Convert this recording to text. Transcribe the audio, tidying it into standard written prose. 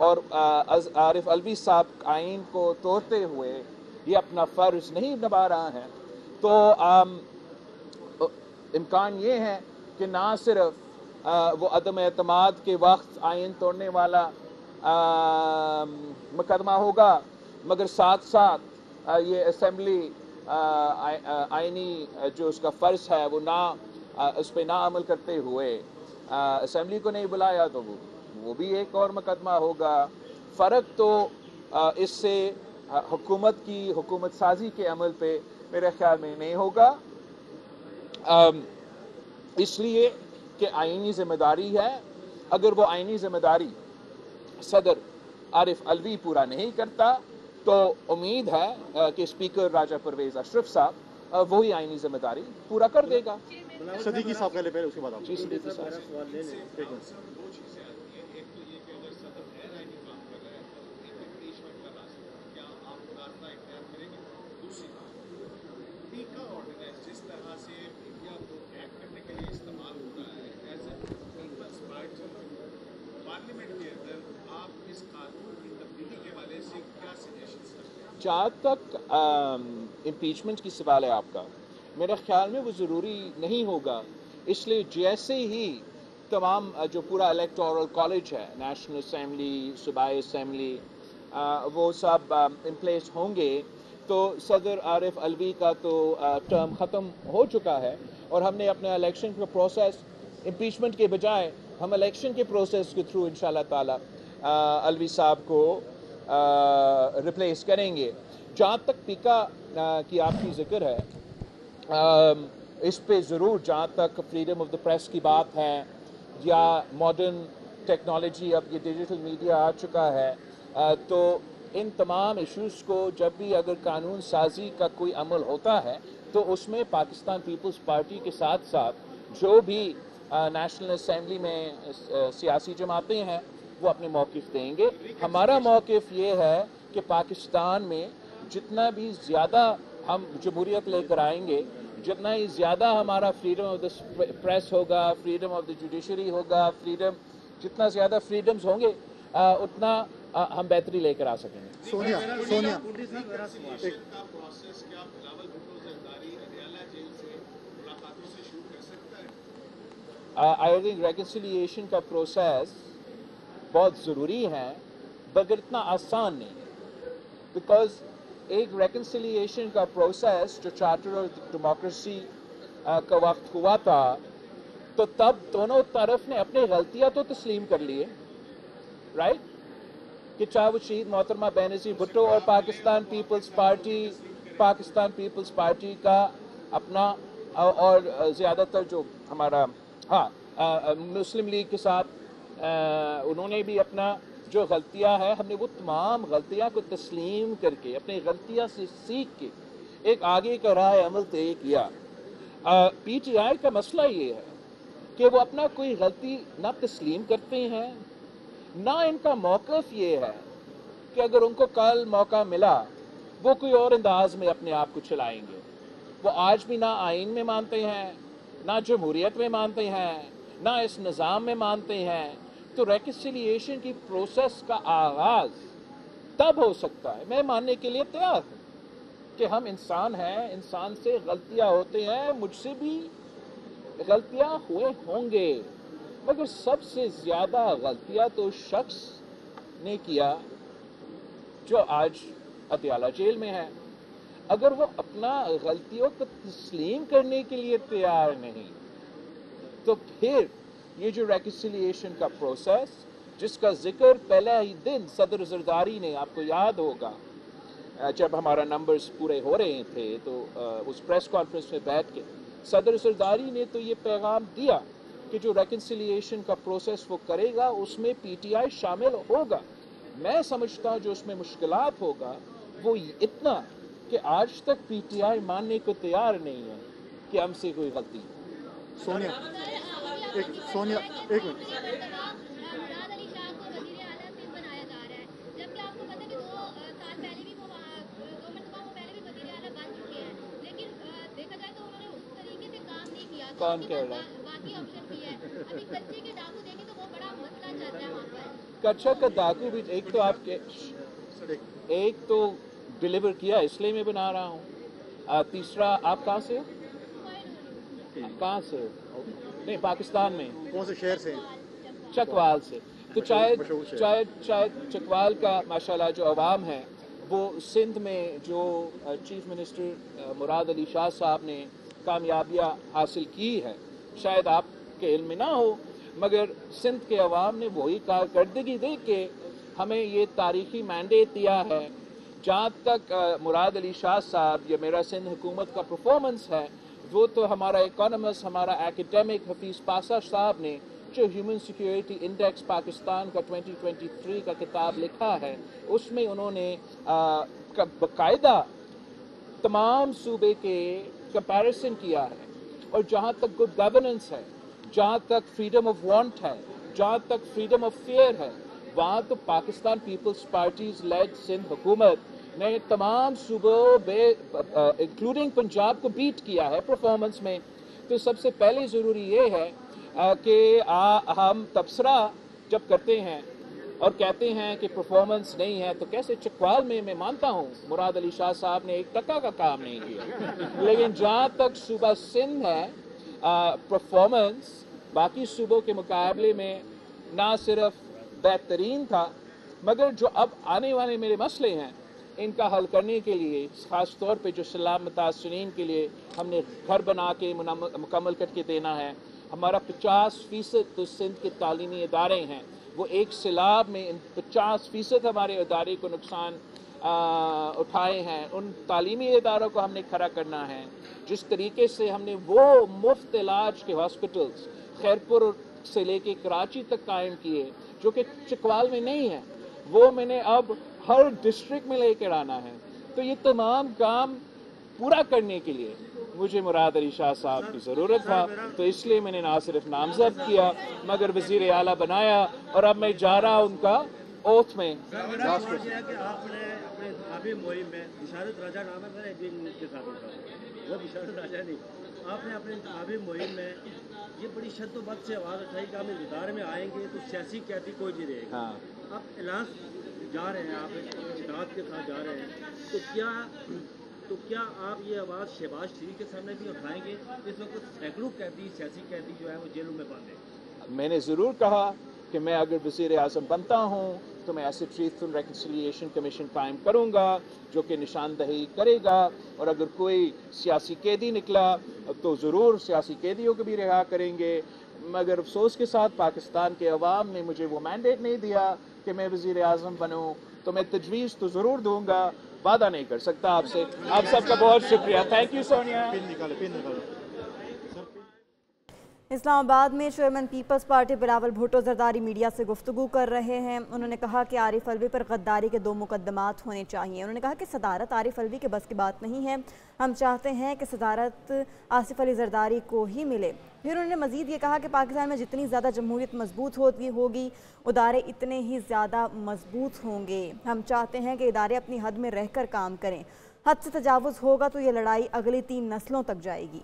اور عارف الوی صاحب آئین کو توڑتے ہوئے یہ اپنا فرض نہیں نبھا رہا ہے، تو امکان یہ ہے کہ نہ صرف وہ عدم اعتماد کے وقت آئین توڑنے والا مقدمہ ہوگا، مگر ساتھ ساتھ یہ اسمبلی آئینی جو اس کا فرض ہے وہ اس پہ نہ عمل کرتے ہوئے اسمبلی کو نہیں بلایا تو وہ بھی ایک اور مقدمہ ہوگا۔ فرق تو اس سے حکومت سازی کے عمل پہ میرے خیال میں نہیں ہوگا، اس لیے کہ آئینی ذمہ داری ہے۔ اگر وہ آئینی ذمہ داری صدر عارف الوی پورا نہیں کرتا تو امید ہے کہ اسپیکر راجہ پرویز اشرف صاحب وہی آئینی ذمہ داری پورا کر دے گا۔ صدیقی صاحب پہلے اس کے بعد آپ۔ جی صدیقی صاحب۔ جس طرح سے میڈیا کو ٹیگ کرنے کے لیے استعمال ہو رہا ہے as a Peoples Party parliament کے اندر، آپ اس قانون کی تبدیلی کے حوالے سے کیا سجیشنز کرتے ہیں؟ جہاں تک امپیچمنٹ کی سوال ہے آپ کا، میرے خیال میں وہ ضروری نہیں ہوگا، اس لیے جیسے ہی تمام جو پورا الیکٹورل کالج ہے، نیشنل اسمبلی، صوبائی اسمبلی، وہ سب ان پلیس ہوں گے تو صدر عارف الوی کا تو ٹرم ختم ہو چکا ہے، اور ہم نے اپنے الیکشن کا پروسیس امپیچمنٹ کے بجائے ہم الیکشن کے پروسیس کے تھرو انشاءاللہ تعالی الوی صاحب کو ریپلیس کریں گے۔ جہاں تک پیکا کی آپ کی ذکر ہے، اس پہ ضرور جہاں تک فریڈم آف دا پریس کی بات ہے یا ماڈرن ٹیکنالوجی، اب یہ ڈیجیٹل میڈیا آ چکا ہے، تو ان تمام ایشوز کو جب بھی اگر قانون سازی کا کوئی عمل ہوتا ہے تو اس میں پاکستان پیپلز پارٹی کے ساتھ ساتھ جو بھی نیشنل اسمبلی میں سیاسی جماعتیں ہیں وہ اپنے موقف دیں گے۔ ہمارا موقف یہ ہے کہ پاکستان میں جتنا بھی زیادہ ہم جمہوریت لے کر آئیں گے، جتنا ہی زیادہ ہمارا فریڈم آف دا پریس ہوگا، فریڈم آف دا جوڈیشری ہوگا، جتنا زیادہ فریڈمز ہوں گے اتنا ہم بہتری لے کر آ سکیں گے۔ سونیا کا پروسیس کیا بلاول بھٹو زرداری اڈیالہ جیل سے ملاقاتوں سے شروع کر سکتا ہے؟ آئی تھنک ریکنسیلیشن کا پروسیس بہت ضروری ہے مگر اتنا آسان نہیں ہے، بیکاز ایک ریکنسیلیشن کا پروسیس جو چارٹر اور ڈیموکریسی کا وقت ہوا تھا تو تب دونوں طرف نے اپنی غلطیاں تو تسلیم کر لیے، رائٹ، کہ چاہے وہ شہید محترمہ بینظیر بھٹو اور پاکستان پیپلز پارٹی کا اپنا، اور زیادہ تر جو ہمارا مسلم لیگ کے ساتھ انہوں نے بھی اپنا جو غلطیاں ہیں، ہم نے وہ تمام غلطیاں کو تسلیم کر کے اپنی غلطیاں سے سیکھ کے ایک آگے کا راہ عمل طے کیا۔ پی ٹی آئی کا مسئلہ یہ ہے کہ وہ اپنا کوئی غلطی نہ تسلیم کرتے ہیں، نہ ان کا موقف یہ ہے کہ اگر ان کو کل موقع ملا وہ کوئی اور انداز میں اپنے آپ کو چلائیں گے۔ وہ آج بھی نہ آئین میں مانتے ہیں، نہ جمہوریت میں مانتے ہیں، نہ اس نظام میں مانتے ہیں، تو ریکنسیلیشن کی پروسیس کا آغاز تب ہو سکتا ہے، میں ماننے کے لیے تیار ہوں کہ ہم انسان ہیں، انسان سے غلطیاں ہوتے ہیں، مجھ سے بھی غلطیاں ہوئے ہوں گے، مگر سب سے زیادہ غلطیاں تو شخص نے کیا جو آج اڈیالہ جیل میں ہے۔ اگر وہ اپنا غلطیوں کو تسلیم کرنے کے لیے تیار نہیں تو پھر یہ جو ریکنسیلیشن کا پروسیس جس کا ذکر پہلے ہی دن صدر زرداری نے، آپ کو یاد ہوگا جب ہمارا نمبرز پورے ہو رہے تھے تو اس پریس کانفرنس میں بیٹھ کے صدر زرداری نے تو یہ پیغام دیا کہ جو ریکنسیلیشن کا پروسیس وہ کرے گا اس میں پی ٹی آئی شامل ہوگا۔ میں سمجھتا ہوں جو اس میں مشکلات ہوگا وہ اتنا کہ آج تک پی ٹی آئی ماننے کو تیار نہیں ہے کہ ہم سے کوئی غلطی ہے۔ سونیا ایک منٹ۔ کون کہہ رہا ہے؟ कच्चा का डाकू भी एक तो आपके एक तो डिलीवर किया इसलिए मैं बना रहा हूँ, तीसरा आप कहाँ से हो? कहाँ से हो? नहीं पाकिस्तान में कौन से शहर से? चकवाल से। तो चाहे मशहूर शहर। चाहे चाहे चकवाल का माशाल्लाह जो अवाम है वो सिंध में जो चीफ मिनिस्टर मुराद अली शाह साहब ने कामयाबियाँ हासिल की है, शायद आपके इल्म में ना हो, मगर सिंध के अवाम ने वही कारकर्दगी दे के हमें ये तारीखी मैंडेट दिया है। जहाँ तक मुराद अली शाह साहब या मेरा सिंध हुकूमत का परफॉर्मेंस है, वो तो हमारा इकोनॉमिस्ट, हमारा एकेडमिक हफीज़ पासा साहब ने जो ह्यूमन सिक्योरिटी इंडेक्स पाकिस्तान का 2023 का किताब लिखा है, उसमें उन्होंने बाकायदा तमाम सूबे के कंपैरिजन किया है। और जहाँ तक गुड गवर्नेंस है, जहाँ तक फ्रीडम ऑफ वांट है, जहाँ तक फ्रीडम ऑफ फेयर है, वहाँ तो पाकिस्तान पीपल्स पार्टीज लेड सिंध हुकूमत ने तमाम सूबों इंक्लूडिंग पंजाब को बीट किया है परफॉर्मेंस में। तो सबसे पहले ज़रूरी ये है कि हम तबसरा जब करते हैं और कहते हैं कि परफॉर्मेंस नहीं है, तो कैसे चकवाल में मैं मानता हूँ मुराद अली शाह साहब ने 1 टका का काम नहीं किया, लेकिन जहाँ तक सूबा सिंध है परफॉर्मेंस बाकी सूबों के मुकाबले में ना सिर्फ बेहतरीन था, मगर जो अब आने वाले मेरे मसले हैं इनका हल करने के लिए, ख़ास तौर पे जो सैलाब मुतासरीन के लिए हमने घर बना के मुकम्मल करके देना है। हमारा 50% तो सिंध के तालीमी इदारे हैं, वो एक सैलाब में 50% हमारे इदारे को नुकसान उठाए हैं। उन तालीमी इदारों को हमने खड़ा करना है। जिस तरीके से हमने वो मुफ्त इलाज के हॉस्पिटल्स खैरपुर से लेके कराची तक कायम किए जो कि चकवाल में नहीं है, वो मैंने अब हर डिस्ट्रिक्ट में लेकर आना है। तो ये तमाम काम पूरा करने के लिए मुझे मुराद अली शाह साहब की ज़रूरत था, तो इसलिए मैंने ना सिर्फ नामजद किया मगर वज़ीर आला बनाया और अब मैं जा रहा उनका ओथ में। आपने अपने इंतखाबी मुहिम में बिशारत राजा नाम है, मेरा दिन के साथ वो बिशारत राजा नहीं, आपने अपने इंतखाबी मुहिम में ये बड़ी शद्दोबद से आवाज़ उठाई कि हम इस इदारे में आएंगे तो सियासी कैदी कोई नहीं रहेगा। हाँ। आप ऐलान जा रहे हैं, आप इत्तेहाद के साथ जा रहे हैं, तो क्या आप ये आवाज़ शहबाज शरीफ के सामने भी उठाएंगे? इस वक्त सैकड़ों कैदी, सियासी कैदी जो है वो जेलों में बंद है। मैंने ज़रूर कहा कि मैं अगर वज़ीर आज़म बनता हूँ तो मैं ऐसे ट्रूथ एंड रिकन्सिलिएशन कमीशन कायम करूँगा जो कि निशानदही करेगा, और अगर कोई सियासी कैदी निकला तो ज़रूर सियासी कैदियों को भी रिहा करेंगे। मगर अफसोस के साथ पाकिस्तान के अवाम ने मुझे वो मैंडेट नहीं दिया कि मैं वज़ीर आज़म बनूँ, तो मैं तजवीज़ तो ज़रूर दूँगा, वादा नहीं कर सकता आपसे। आप सबका बहुत शुक्रिया। Thank you Sonia. पिन निकालो। इस्लामाबाद में चेयरमैन पीपल्स पार्टी बिलावल भुट्टो जरदारी मीडिया से गुफ्तगू कर रहे हैं। उन्होंने कहा कि आरिफ अलवी पर गद्दारी के 2 मुकदमात होने चाहिए। उन्होंने कहा कि सदारत आरिफ अलवी के बस की बात नहीं है, हम चाहते हैं कि सदारत आसिफ अली जरदारी को ही मिले। फिर उन्होंने मज़ीद ये कहा कि पाकिस्तान में जितनी ज़्यादा जमहूरियत मजबूत होगी इदारे इतने ही ज़्यादा मजबूत होंगे। हम चाहते हैं कि इदारे अपनी हद में रहकर काम करें, हद से तजावुज़ होगा तो ये लड़ाई अगली 3 नस्लों तक जाएगी।